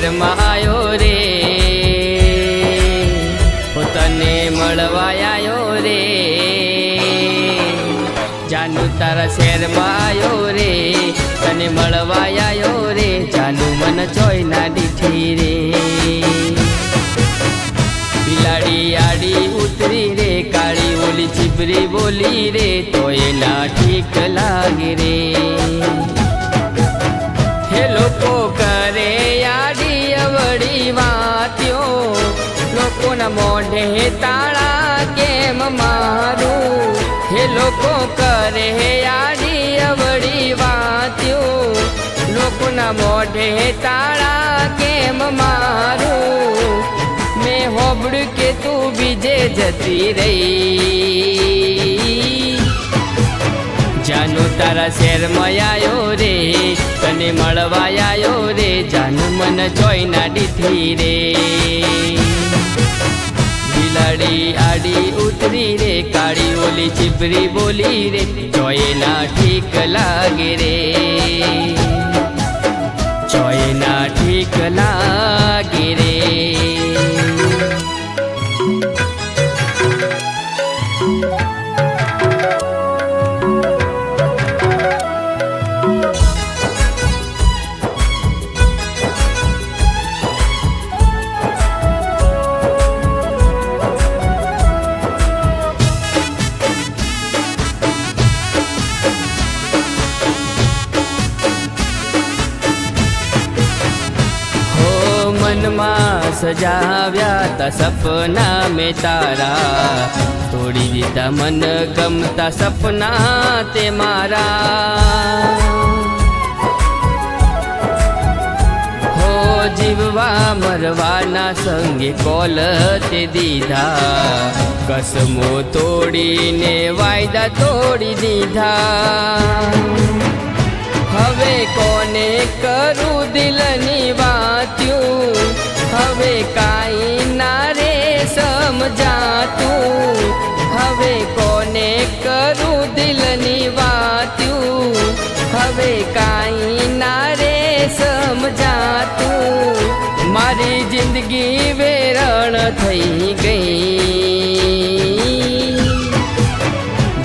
શહેરમાં આવ્યો રે, તને મળવા આવ્યો રે, જાનુ તારા શહેરમાં આવ્યો રે, તને મળવા આવ્યો રે, જાનુ મન જોઈ ના દીઠી રે, બિલાડી આડી ઉતરી રે, કાળી ઓલી ચીબરી બોલી રે, તો એના ઠીક લાગે રે, હે લોકો કરે આડી અવળી વાત્યો, લોકોના મોઢે તાળા કેમ મારું, હે લોકો કરે આડી અવળી વાત્યો, લોકોના મોઢે તાળા કેમ મારું, મેં હોબળ્યું કે તું બીજે જતી રહી, જાનુ તારા શહેરમાં આવ્યો રે, તને મળવા આવ્યો રે, જાનુ મન જોઈ ના દીઠી રે, બિલાડી આડી ઉતરી રે, કાળી ઓલી ચીબરી બોલી રે, જોઈ ના ઠીક લાગે રે, જોઈ ના ઠીક લાગે રે, મનમાં સજાવ્યા તા સપના મેં તારા, તોડી દીધા મન ગમતા સપના તે મારા, હો જીવવા મરવાના સંગે કોલ તે દીધા, કસમો તોડીને વાયદા તોડી દીધા, હવે કોને કરું દિલની વાત્યું, હવે કાંઈ ના રે સમજાતું, હવે કોને કરું દિલની વાત્યું, હવે કાંઈ ના રે સમજાતું, મારી જિંદગી વેરણ થઈ ગઈ,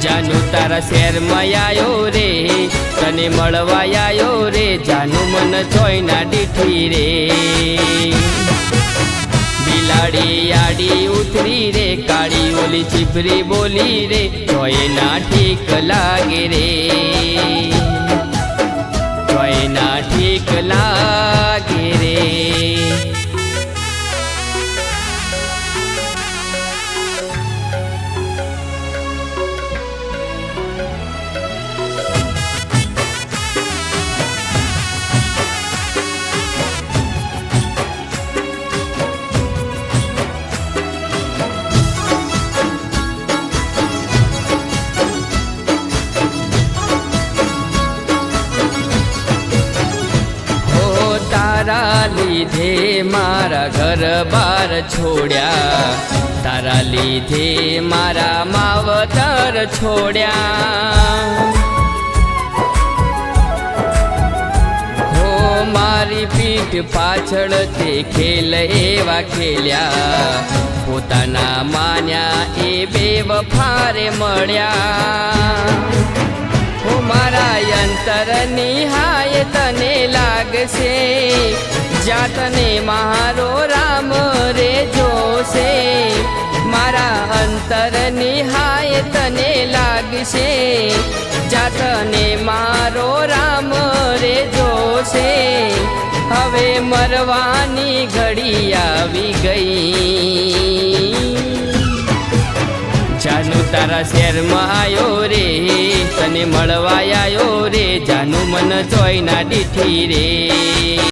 જાનુ તારા શહેરમાં આવ્યો રે, તને મળવા આવ્યો રે, જાનુ મન જોઈ ના દીઠી રે, બિલાડી આડી ઉતરી રે, કાળી ઓલી ચીબરી બોલી રે, જોઈ ના ઠીક લાગે રે, જોઈ ના ઠીક લાગે રે, તારા લીધે મારા ઘર બાર છોડ્યા, તારા લીધે મારા માવતર છોડ્યા, હો મારી પીઠ પાછળ તે ખેલ એવા ખેલ્યા, પોતાના માન્યા એ બેવફારે મળ્યા, મારા અંતર નિહાય તને લાગશે, જ્યાં તને મારો રામ રે જોશે, મારા અંતર નિહાય તને લાગશે, જ્યાં તને મારો રામ રે જોશે, હવે મરવાની ઘડી આવી ગઈ, જાનુ તારા શહેરમાં આવ્યો રે, તને મળવા આવ્યો રે, જાનુ મન જોઈ ના દીઠી રે.